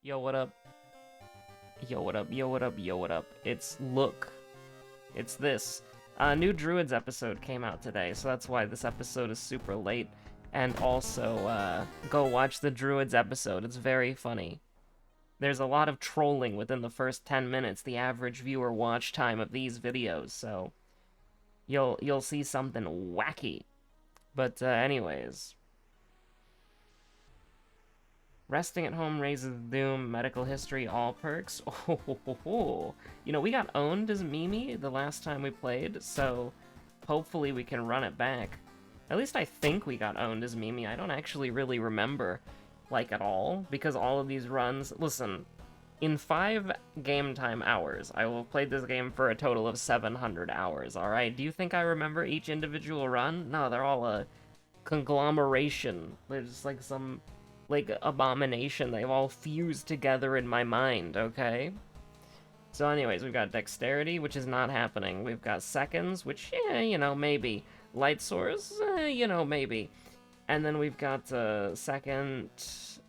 Yo, what up? Yo, what up? Yo, what up? Yo, what up? Look. It's this. A new Druids episode came out today, so that's why this episode is super late. And also, go watch the Druids episode. It's very funny. There's a lot of trolling within the first 10 minutes, the average viewer watch time of these videos, so you'll see something wacky. But anyways, resting at home raises doom, medical history, all perks. Oh, you know, we got owned as Mimi the last time we played, so hopefully we can run it back. At least I think we got owned as Mimi. I don't actually really remember, like, at all, because all of these runs... Listen, in 5 game time hours, I will have played this game for a total of 700 hours, alright? Do you think I remember each individual run? No, they're all a conglomeration. They're just like some... like, abomination. They've all fused together in my mind, okay? So anyways, we've got dexterity, which is not happening. We've got seconds, which, yeah, you know, maybe. Light source, you know, maybe. And then we've got second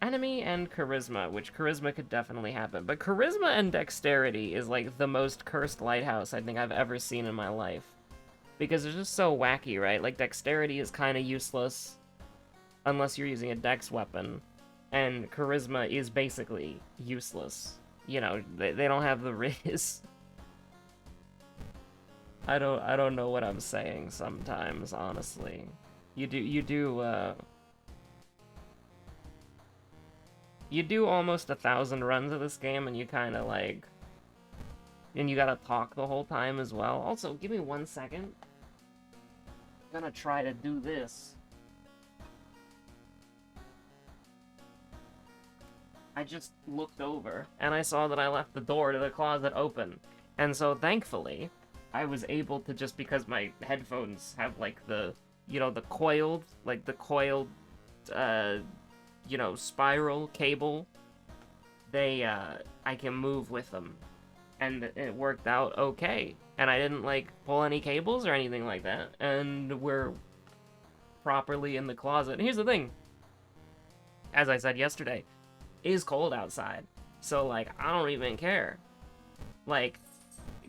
enemy and charisma, which charisma could definitely happen. But charisma and dexterity is like the most cursed lighthouse I think I've ever seen in my life. Because it's just so wacky, right? Like, dexterity is kind of useless unless you're using a dex weapon, and charisma is basically useless. You know, they don't have the riz. I don't know what I'm saying sometimes, honestly. You do almost 1,000 runs of this game, and you kind of like, and you gotta talk the whole time as well. Also, give me 1 second. I'm gonna try to do this. I just looked over, and I saw that I left the door to the closet open. And so, thankfully, I was able to, just because my headphones have, like, the, you know, the coiled, you know, spiral cable, I can move with them. And it worked out okay. And I didn't, like, pull any cables or anything like that. And we're properly in the closet. And here's the thing. As I said yesterday, it is cold outside. So, like, I don't even care. Like,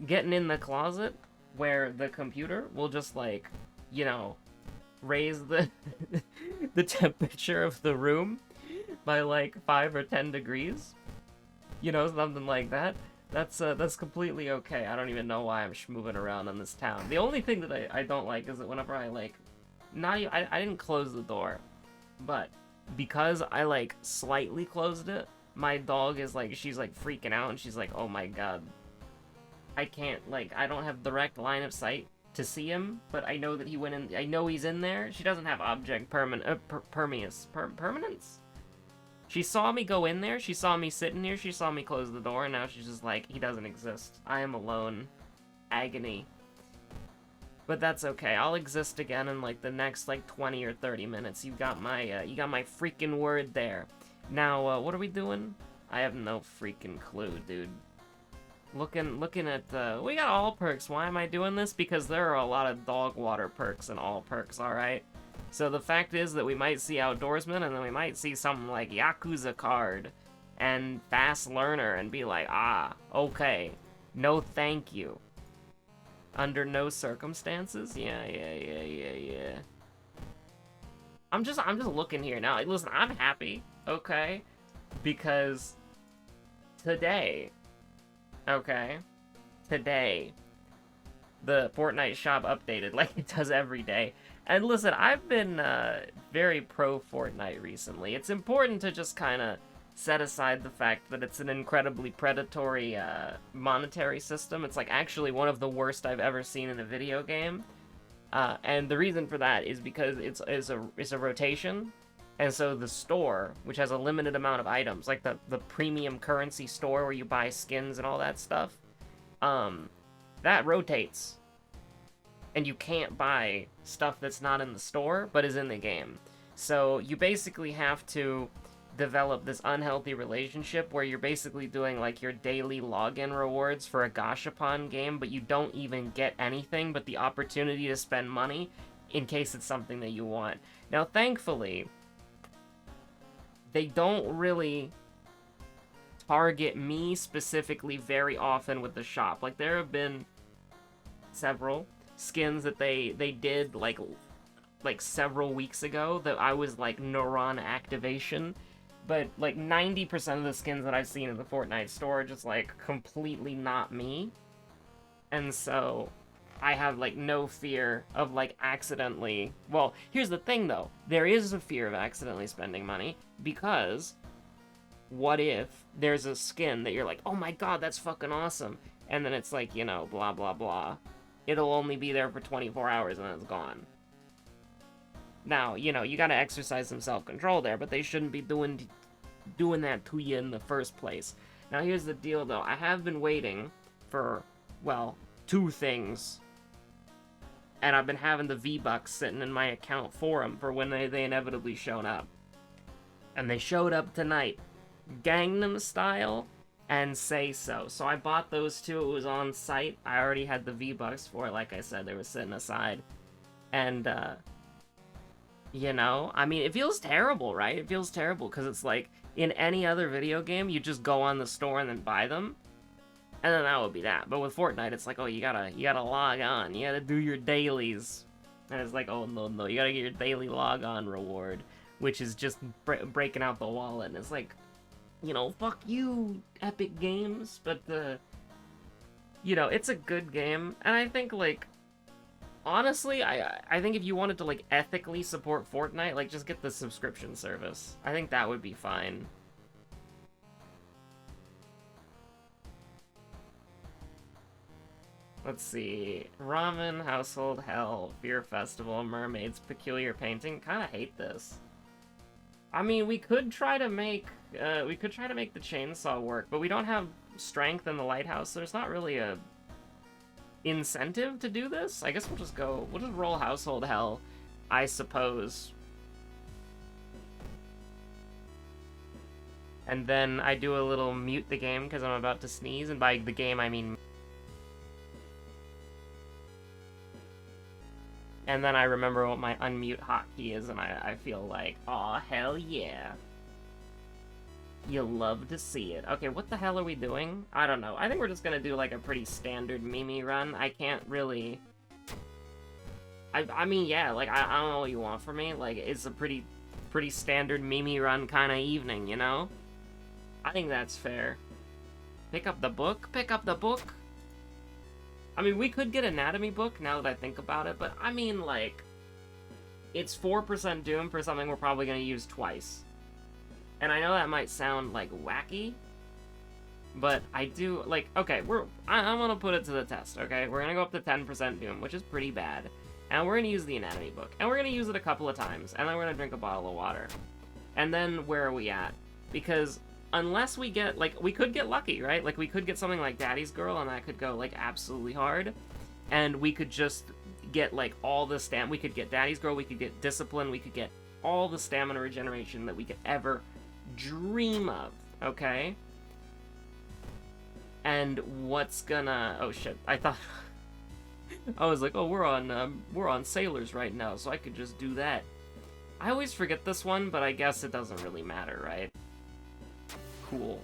getting in the closet where the computer will just, like, you know, raise the the temperature of the room by, like, 5 or 10 degrees. You know, something like that. That's completely okay. I don't even know why I'm moving around in this town. The only thing that I don't like is that whenever I, like, I didn't close the door, but because I, like, slightly closed it, my dog is, like, she's, like, freaking out, and she's like, oh my god. I can't, like, I don't have direct line of sight to see him, but I know that he went in, I know he's in there. She doesn't have object permanence? She saw me go in there, she saw me sitting here, she saw me close the door, and now she's just like, he doesn't exist. I am alone. Agony. But that's okay. I'll exist again in, like, the next, like, 20 or 30 minutes. You got my freaking word there. Now, what are we doing? I have no freaking clue, dude. Looking at, we got all perks. Why am I doing this? Because there are a lot of dog water perks and all perks, alright? So the fact is that we might see Outdoorsman, and then we might see something like Yakuza card and Fast Learner, and be like, ah, okay. No thank you. Under no circumstances? Yeah. I'm just looking here now. Listen, I'm happy, okay? Because today, the Fortnite shop updated like it does every day. And listen, I've been very pro Fortnite recently. It's important to just kind of set aside the fact that it's an incredibly predatory monetary system. It's like actually one of the worst I've ever seen in a video game. And the reason for that is because it's a rotation. And so the store, which has a limited amount of items, like the premium currency store where you buy skins and all that stuff, that rotates. And you can't buy stuff that's not in the store, but is in the game. So you basically have to develop this unhealthy relationship where you're basically doing, like, your daily login rewards for a Gashapon game, but you don't even get anything but the opportunity to spend money in case it's something that you want. Now, thankfully, they don't really target me specifically very often with the shop. Like, there have been several skins that they did, like several weeks ago that I was like, neuron activation. But, like, 90% of the skins that I've seen in the Fortnite store are just, like, completely not me. And so, I have, like, no fear of, like, accidentally... Well, here's the thing, though. There is a fear of accidentally spending money, because what if there's a skin that you're like, oh my god, that's fucking awesome, and then it's like, you know, blah, blah, blah. It'll only be there for 24 hours and then it's gone. Now, you know, you gotta exercise some self-control there, but they shouldn't be doing that to you in the first place. Now, here's the deal, though. I have been waiting for, well, 2 things. And I've been having the V-Bucks sitting in my account for them for when they inevitably showed up. And they showed up tonight. Gangnam Style and Say So. So I bought those 2. It was on site. I already had the V-Bucks for it. Like I said, they were sitting aside. And, you know, I mean, it feels terrible, right? It feels terrible, because it's like, in any other video game, you just go on the store and then buy them, and then that would be that. But with Fortnite, it's like, oh, you gotta log on, you gotta do your dailies, and it's like, oh, no, you gotta get your daily log on reward, which is just breaking out the wallet, and it's like, you know, fuck you, Epic Games, but you know, it's a good game, and I think, like, honestly, I think if you wanted to, like, ethically support Fortnite, like, just get the subscription service. I think that would be fine. Let's see. Ramen, Household Hell, Fear Festival, Mermaids, Peculiar Painting. Kinda hate this. I mean, we could try to make the chainsaw work, but we don't have strength in the lighthouse, so there's not really a incentive to do this. I guess we'll just roll Household Hell, I suppose. And then I do a little mute the game because I'm about to sneeze, and by the game I mean... And then I remember what my unmute hotkey is, and I feel like, aw, hell yeah. You love to see it. Okay, what the hell are we doing? I don't know. I think we're just gonna do, like, a pretty standard Mimi run. I can't really... I mean, yeah, like, I don't know what you want from me. Like, it's a pretty standard Mimi run kind of evening, you know? I think that's fair. Pick up the book? Pick up the book? I mean, we could get Anatomy book, now that I think about it, but, I mean, like... It's 4% Doom for something we're probably gonna use twice. And I know that might sound, like, wacky, but I do, like, okay, I'm gonna put it to the test, okay? We're gonna go up to 10% Doom, which is pretty bad, and we're gonna use the Anatomy book, and we're gonna use it a couple of times, and then we're gonna drink a bottle of water. And then, where are we at? Because, unless we get, like, we could get lucky, right? Like, we could get something like Daddy's Girl, and that could go, like, absolutely hard, and we could just get, like, all the we could get Daddy's Girl, we could get Discipline, we could get all the stamina regeneration that we could ever dream of, okay? And what's gonna... Oh shit, I thought... I was like, oh, we're on Sailors right now, so I could just do that. I always forget this one, but I guess it doesn't really matter, right? Cool.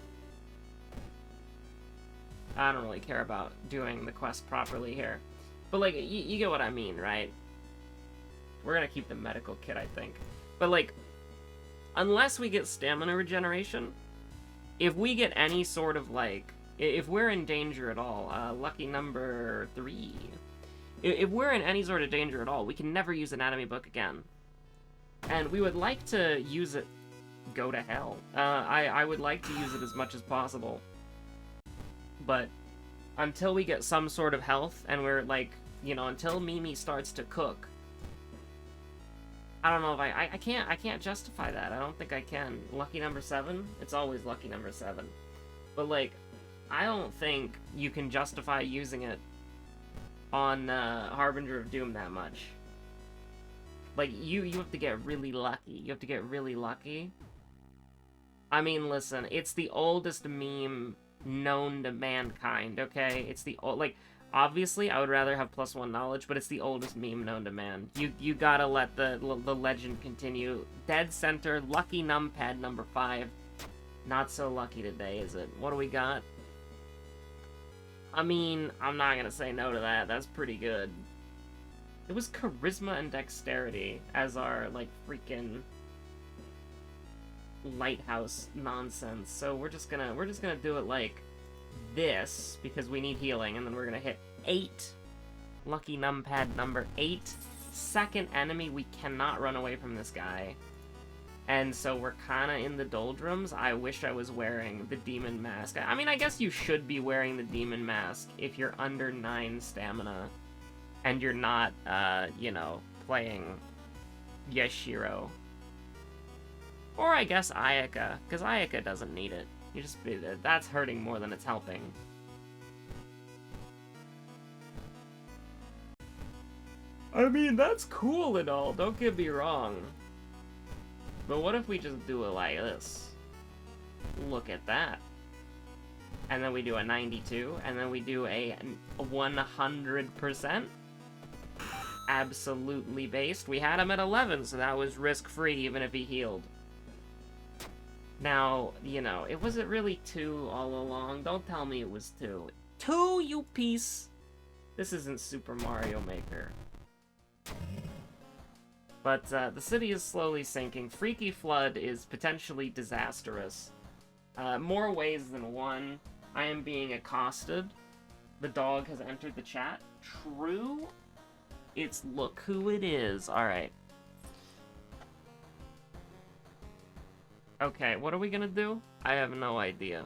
I don't really care about doing the quest properly here. But, like, you get what I mean, right? We're gonna keep the medical kit, I think. But, like, unless we get stamina regeneration, if we get any sort of, like, if we're in danger at all, lucky number 3, if we're in any sort of danger at all, we can never use Anatomy book again. And we would like to use it, go to hell. I would like to use it as much as possible. But until we get some sort of health, and we're, like, you know, until Mimi starts to cook, I don't know if I can't justify that. I don't think I can. Lucky number 7? It's always lucky number 7. But, like, I don't think you can justify using it on Harbinger of Doom that much. Like, you have to get really lucky. You have to get really lucky. I mean, listen, it's the oldest meme known to mankind, okay? It's the old, like, obviously, I would rather have +1 knowledge, but it's the oldest meme known to man. You gotta let the legend continue. Dead center, lucky numpad number 5. Not so lucky today, is it? What do we got? I mean, I'm not gonna say no to that. That's pretty good. It was charisma and dexterity as our, like, freaking lighthouse nonsense. So we're just gonna do it like this because we need healing, and then we're gonna hit 8. Lucky numpad number 8. Second enemy, we cannot run away from this guy. And so we're kinda in the doldrums. I wish I was wearing the demon mask. I mean, I guess you should be wearing the demon mask if you're under 9 stamina and you're not, you know, playing Yashiro. Or I guess Ayaka, because Ayaka doesn't need it. You just, that's hurting more than it's helping. I mean, that's cool and all, don't get me wrong. But what if we just do it like this? Look at that. And then we do a 92, and then we do a 100%. Absolutely based. We had him at 11, so that was risk-free even if he healed. Now, you know, it wasn't really 2 all along. Don't tell me it was 2. 2, you piece! This isn't Super Mario Maker. But the city is slowly sinking. Freaky Flood is potentially disastrous. More ways than one. I am being accosted. The dog has entered the chat. True? It's look who it is. Alright. Okay, what are we gonna do? I have no idea.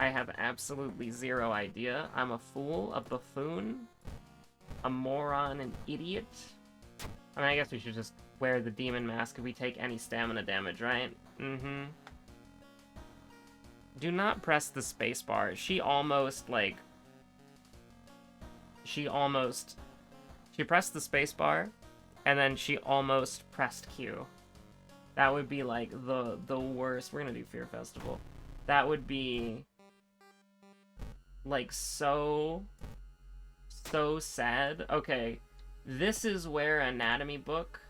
I have absolutely zero idea. I'm a fool, a buffoon, a moron, an idiot. I mean, I guess we should just wear the demon mask if we take any stamina damage, right? Mm-hmm. Do not press the spacebar. She almost, like... She pressed the spacebar, and then she almost pressed Q. That would be, like, the worst. We're gonna do Fear Festival. That would be... like, so sad. Okay. This is where Anatomy Book...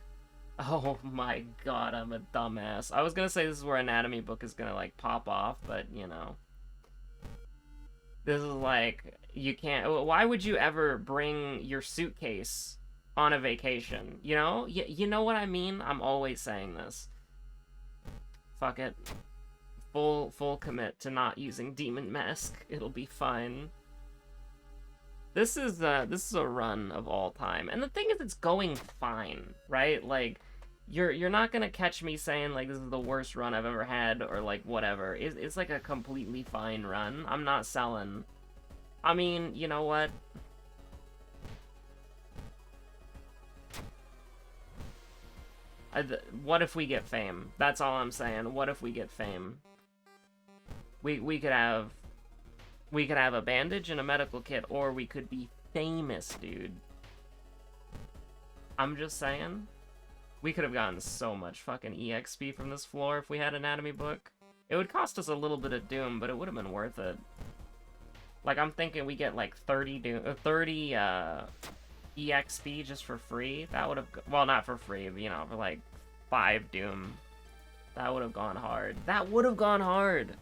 Oh my god, I'm a dumbass. I was gonna say this is where Anatomy Book is gonna, like, pop off, but, you know. This is like, you can't... Why would you ever bring your suitcase on a vacation? You know? You know what I mean? I'm always saying this. Fuck it. Full commit to not using Demon Mask. It'll be fine. This is a run of all time, and the thing is, it's going fine, right? Like, you're not gonna catch me saying like this is the worst run I've ever had or like whatever. It's like a completely fine run. I'm not selling. I mean, you know what? What if we get fame? That's all I'm saying. What if we get fame? We could have a bandage and a medical kit, or we could be famous, dude. I'm just saying. We could have gotten so much fucking EXP from this floor if we had Anatomy Book. It would cost us a little bit of Doom, but it would have been worth it. Like, I'm thinking we get like 30 EXP just for free. That would have, well, not for free, but, you know, for like 5 Doom. That would have gone hard. That would have gone hard.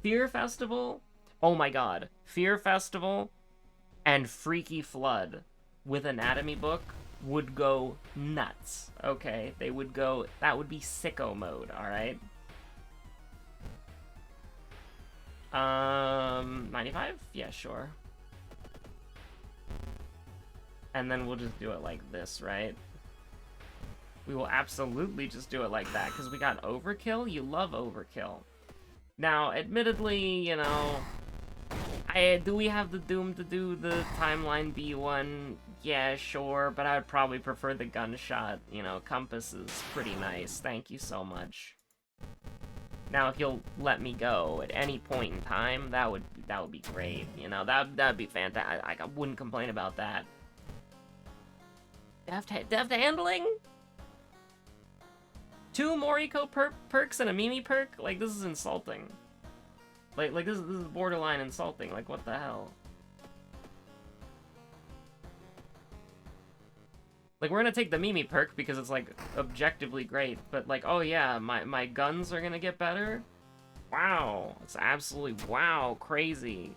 Fear Festival? Oh my god. Fear Festival and Freaky Flood with Anatomy Book would go nuts. Okay, they would go, that would be sicko mode, alright? 95? Yeah, sure. And then we'll just do it like this, right? We will absolutely just do it like that, because we got overkill. You love overkill. Now, admittedly, you know, do we have the Doom to do the Timeline B1? Yeah, sure, but I would probably prefer the gunshot. You know, Compass is pretty nice. Thank you so much. Now, if you'll let me go at any point in time, that would be great. You know, that'd be fantastic. I wouldn't complain about that. Deft handling? 2 Moriko perks and a Mimi perk? Like, this is insulting. Like this is borderline insulting. Like, what the hell? Like, we're gonna take the Mimi perk because it's, like, objectively great. But, like, oh yeah, my guns are gonna get better? Wow. It's absolutely, wow, crazy.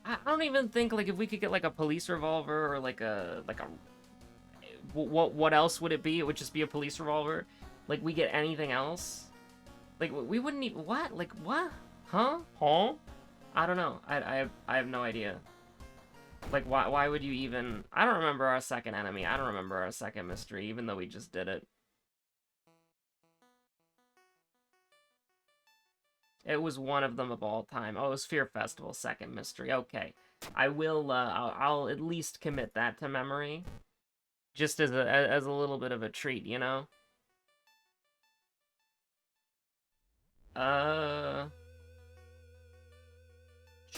I don't even think, like, if we could get, like, a police revolver or, like a what else would it be? It would just be a police revolver. Like, we get anything else? Like, we wouldn't even, what? Like, what? Huh? Huh? I don't know. I have no idea. Like, why would you even... I don't remember our second enemy. I don't remember our second mystery, even though we just did it. It was one of them of all time. Oh, it was Fear Festival, second mystery. Okay. I will, I'll at least commit that to memory. Just as a little bit of a treat, you know?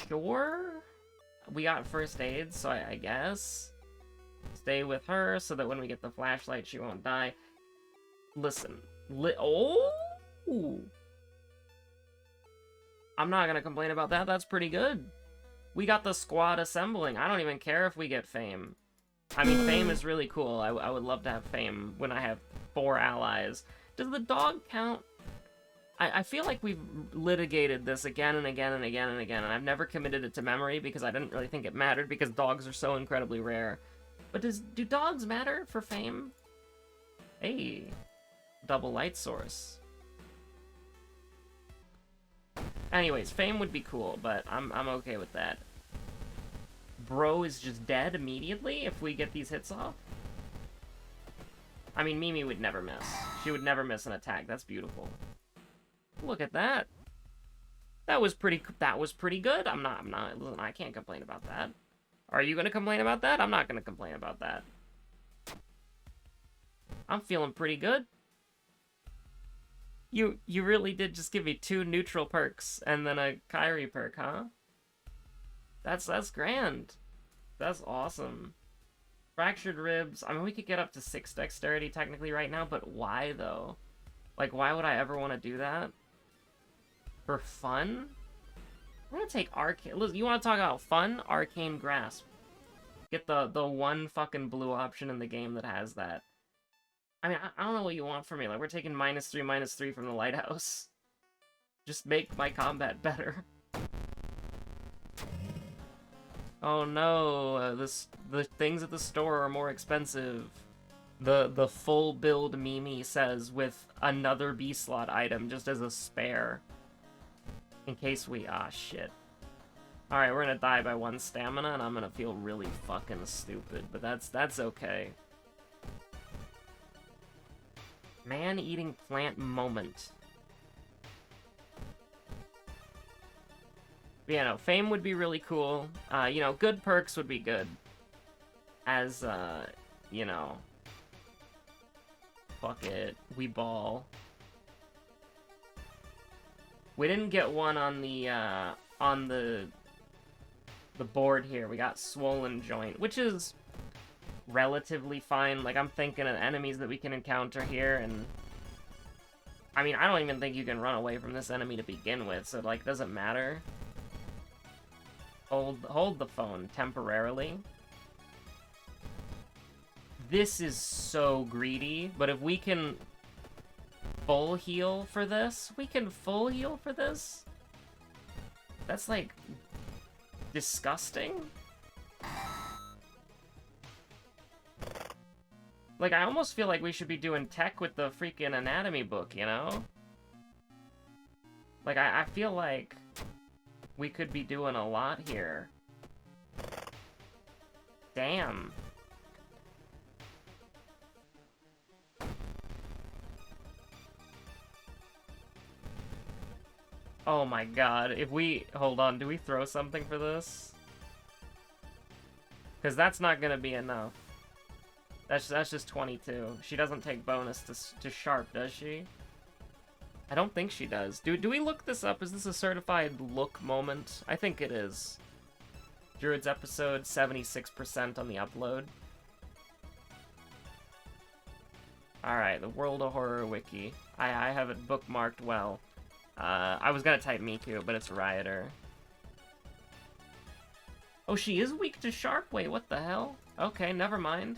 Sure? We got first aid, so I guess. Stay with her so that when we get the flashlight, she won't die. Listen. Oh! I'm not gonna complain about that. That's pretty good. We got the squad assembling. I don't even care if we get fame. I mean, fame is really cool. I would love to have fame when I have 4 allies. Does the dog count? I feel like we've litigated this again and again and again and again, and I've never committed it to memory because I didn't really think it mattered because dogs are so incredibly rare. But do dogs matter for fame? Hey, double light source. Anyways, fame would be cool, but I'm okay with that. Bro is just dead immediately if we get these hits off. I mean, Mimi would never miss. She would never miss an attack. That's beautiful. Look at that. That was pretty good. Listen, I can't complain about that. Are you gonna complain about that? I'm not gonna complain about that. I'm feeling pretty good. You really did just give me 2 neutral perks and then a Kyrie perk, huh? That's grand. That's awesome. Fractured ribs. I mean, we could get up to 6 dexterity technically right now, but why though? Like, why would I ever want to do that? For fun? We're gonna take Arcane... Listen, you want to talk about fun? Arcane Grasp. Get the one fucking blue option in the game that has that. I mean, I don't know what you want from me. Like, we're taking -3/-3 from the Lighthouse. Just make my combat better. Oh no, the things at the store are more expensive. The full build Mimi says with another B-slot item just as a spare. In case we... ah, shit. Alright, we're gonna die by 1 stamina, and I'm gonna feel really fucking stupid, but that's okay. Man-eating plant moment. But, yeah, no, fame would be really cool. You know, good perks would be good. As, you know... fuck it. We ball. We didn't get one on the board here. We got swollen joint, which is relatively fine. Like, I'm thinking of enemies that we can encounter here, and I mean, I don't even think you can run away from this enemy to begin with, so, like, doesn't matter. Hold the phone temporarily. This is so greedy, but if we can full heal for this, that's, like, disgusting. Like, I almost feel like we should be doing tech with the freaking anatomy book, you know? Like, I feel like we could be doing a lot here. Damn. Oh my god, if we... hold on, do we throw something for this? Because that's not gonna be enough. That's just 22. She doesn't take bonus to sharp, does she? I don't think she does. Do we look this up? Is this a certified look moment? I think it is. Druid's episode, 76% on the upload. Alright, the World of Horror wiki. I have it bookmarked well. I was gonna type Miku, but it's Rioter. Oh, she is weak to sharp? Wait, what the hell? Okay, never mind.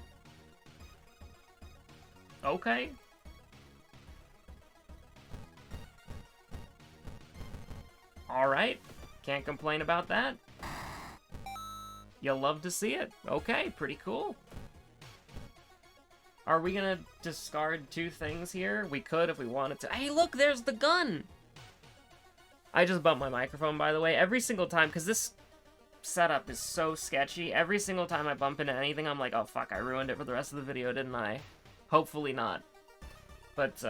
Okay. Alright. Can't complain about that. You'll love to see it. Okay, pretty cool. Are we gonna discard 2 things here? We could if we wanted to. Hey, look, there's the gun! I just bumped my microphone, by the way. Every single time, because this setup is so sketchy, every single time I bump into anything, I'm like, oh fuck, I ruined it for the rest of the video, didn't I? Hopefully not. But,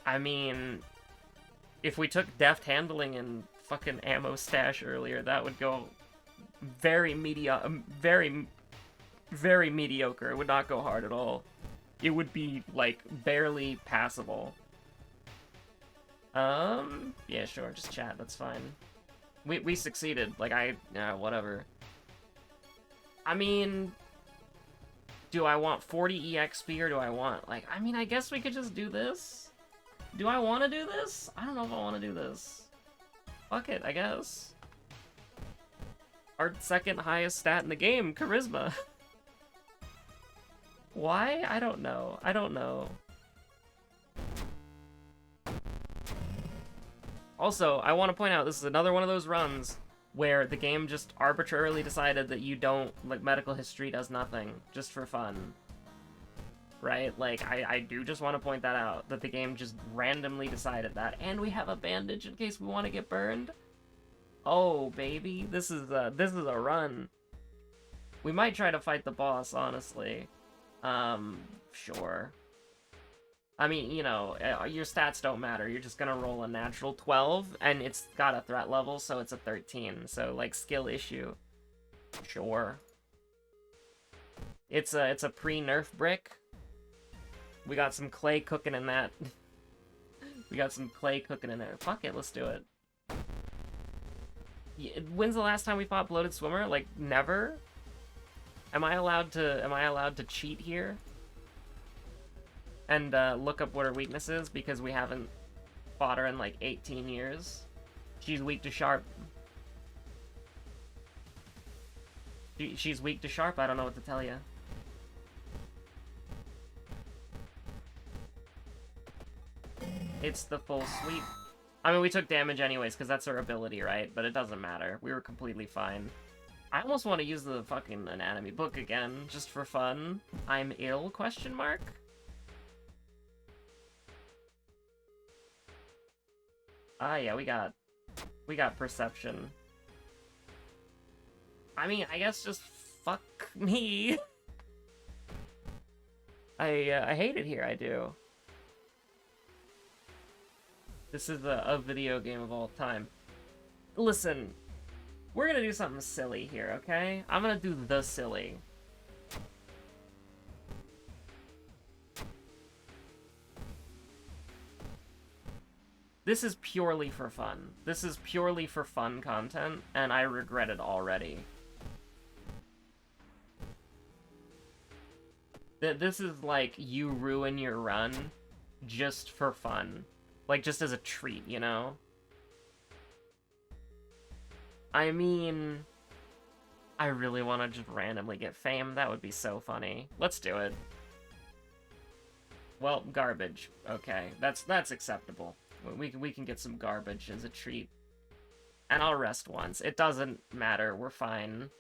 I mean, if we took deft handling and fucking ammo stash earlier, that would go very very mediocre. It would not go hard at all. It would be, like, barely passable. Yeah, sure, just chat, that's fine. We succeeded. Like, whatever. I mean, do I want 40 EXP or do I want, like, I mean, I guess we could just do this? Do I want to do this? I don't know if I want to do this. Fuck it, I guess. Our second highest stat in the game, Charisma. Why? I don't know. I don't know. Also, I want to point out, this is another one of those runs where the game just arbitrarily decided that you don't, like, medical history does nothing, just for fun. Right? Like, I do just want to point that out, that the game just randomly decided that. And we have a bandage in case we want to get burned. Oh, baby. This is a run. We might try to fight the boss, honestly. Sure. I mean, you know, your stats don't matter. You're just gonna roll a natural 12, and it's got a threat level, so it's a 13. So, like, skill issue. Sure. It's a pre-nerf brick. We got some clay cooking in that. We got some clay cooking in there. Fuck it, let's do it. When's the last time we fought Bloated Swimmer? Like, never? Am I allowed to cheat here? And look up what her weakness is, because we haven't fought her in like 18 years. She's weak to sharp. She's weak to sharp, I don't know what to tell you. It's the full sweep. I mean, we took damage anyways, because that's her ability, right? But it doesn't matter. We were completely fine. I almost want to use the fucking anatomy book again, just for fun. I'm ill, question mark? Ah, yeah, we got perception. I mean, I guess just fuck me. I hate it here, I do. This is a video game of all time. Listen, we're gonna do something silly here, okay? I'm gonna do the silly. This is purely for fun. This is purely for fun content, and I regret it already. This is like, you ruin your run just for fun. Like, just as a treat, you know? I mean, I really want to just randomly get fame. That would be so funny. Let's do it. Well, garbage. Okay, that's acceptable. We can get some garbage as a treat. And I'll rest once. It doesn't matter. We're fine.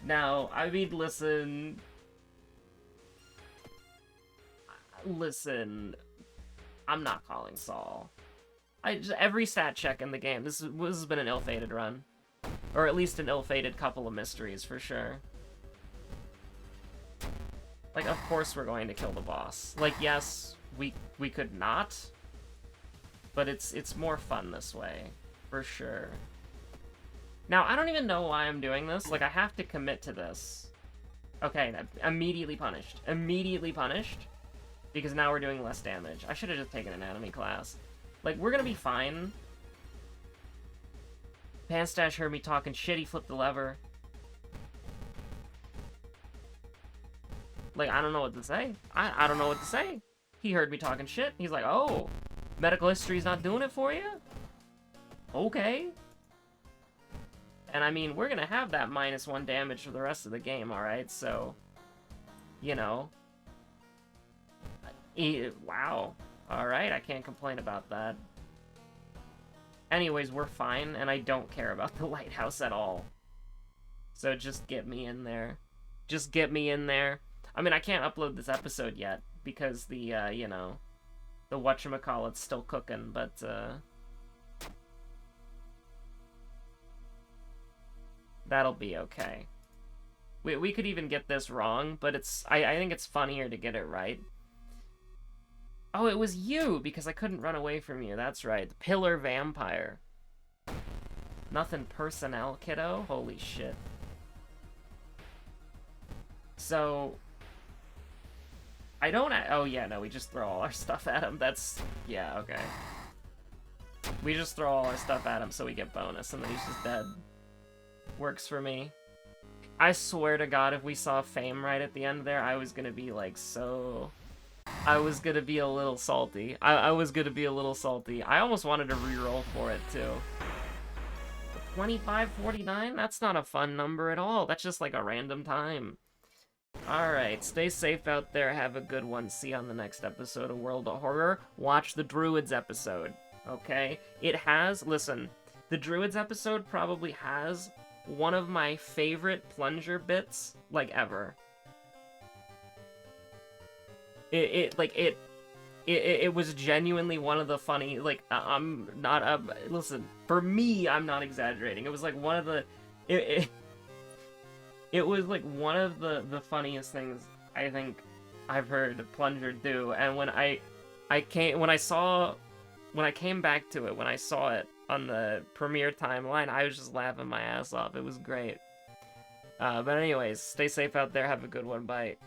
Now, I mean, listen. Listen. I'm not calling Saul. Every stat check in the game. This has been an ill-fated run. Or at least an ill-fated couple of mysteries, for sure. Like, of course we're going to kill the boss. Like, yes, we could not. But it's more fun this way. For sure. Now, I don't even know why I'm doing this. Like, I have to commit to this. Okay, immediately punished. Immediately punished. Because now we're doing less damage. I should have just taken anatomy class. Like, we're gonna be fine. Panstash heard me talking shit, he flipped the lever. Like, I don't know what to say. I don't know what to say. He heard me talking shit. He's like, oh, medical history's not doing it for you? Okay. And I mean, we're gonna have that -1 damage for the rest of the game, alright? So, you know. Wow. Alright, I can't complain about that. Anyways, we're fine, and I don't care about the lighthouse at all. So just get me in there. Just get me in there. I mean, I can't upload this episode yet, because the, you know, the whatchamacallit's still cooking, but, that'll be okay. We could even get this wrong, but I think it's funnier to get it right. Oh, it was you, because I couldn't run away from you. That's right. The Pillar Vampire. Nothing personnel, kiddo. Holy shit. So... I don't... Oh, yeah, no, we just throw all our stuff at him. That's... Yeah, okay. We just throw all our stuff at him so we get bonus, and then he's just dead. Works for me. I swear to God, if we saw Fame right at the end there, I was gonna be, like, so... I was gonna be a little salty. I was gonna be a little salty. I almost wanted to reroll for it, too. 2549? That's not a fun number at all. That's just, like, a random time. Alright, stay safe out there. Have a good one. See you on the next episode of World of Horror. Watch the Druids episode, okay? It has... Listen, the Druids episode probably has one of my favorite plunger bits, like, ever. It was genuinely one of the funny, like, I'm not, listen, for me, I'm not exaggerating. It was, like, one of the, it was, like, one of the funniest things I think I've heard Plunger do, and when I came back to it, when I saw it on the premiere timeline, I was just laughing my ass off. It was great. But anyways, stay safe out there, have a good one, bye.